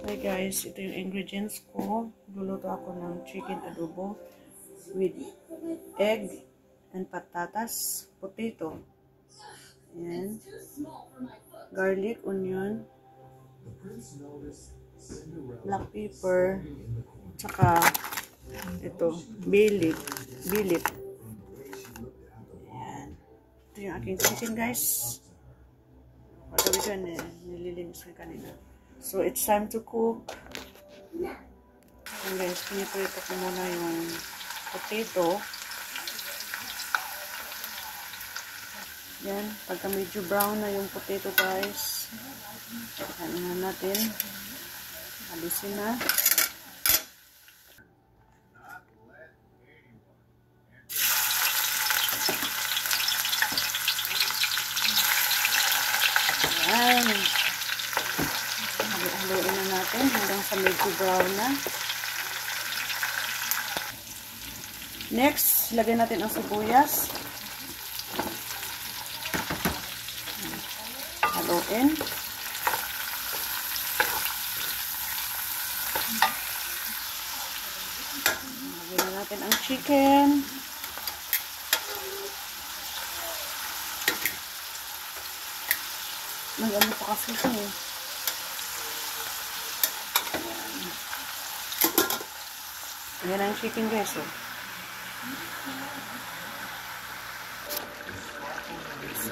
Hi guys, ito yung ingredients ko. Luluto ako ng chicken adobo with egg and patatas, potato, and garlic, onion, black pepper, tsaka ito, bay leaf. Ayan. Ito yung aking chicken guys. Pagkabi ko nililinis ko kanina. So, it's time to cook. And guys, piniprito ko muna yung potato. Yan, pagka medyo brown na yung potato guys, ano na natin, alisin na. Yan. Haluin na natin hanggang sa medyo brown na. Next, lagyan natin ang sibuyas. Haluin. Lagyan na natin ang chicken. Mag-ano pa kasi ito eh. Ayan ang chicken guys oh.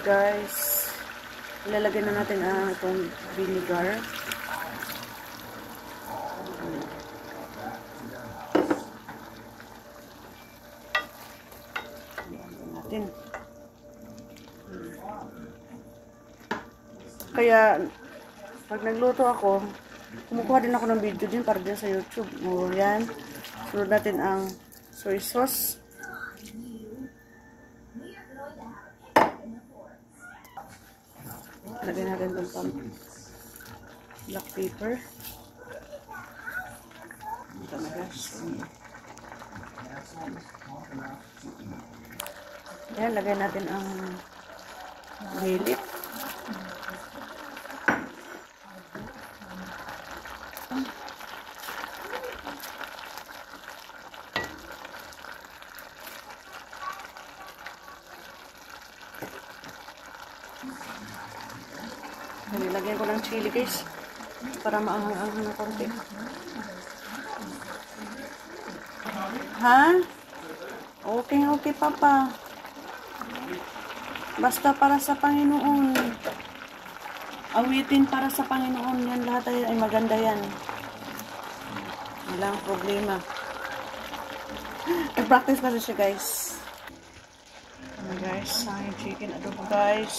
Guys, ilalagay na natin ang itong vinegar. Ilalagay natin. Kaya, pag nagluto ako, kumukuha din ako ng video din para din sa YouTube. O, yan. Sunod natin ang soy sauce. Lagyan natin itong black pepper. Ito na guys. Ayan, lagyan natin ang gilit. Nilagyan ko ng chili guys para maanghang-anghang na konti. Ha? Okay papa. Basta para sa Panginoon. Awitin para sa Panginoon. Yan lahat ay maganda yan. Walang problema. Nag-practice kasi siya guys. Ano guys, ang chicken adobo guys.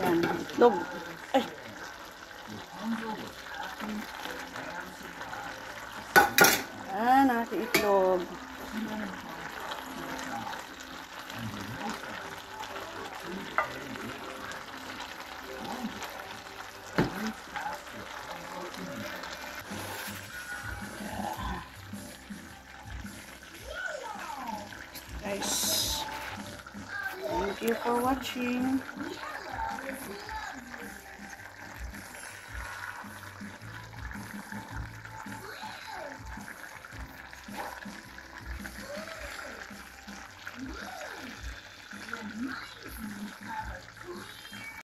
Yan, itlog. Ay! Yan, ating itlog. Guys, thank you for watching.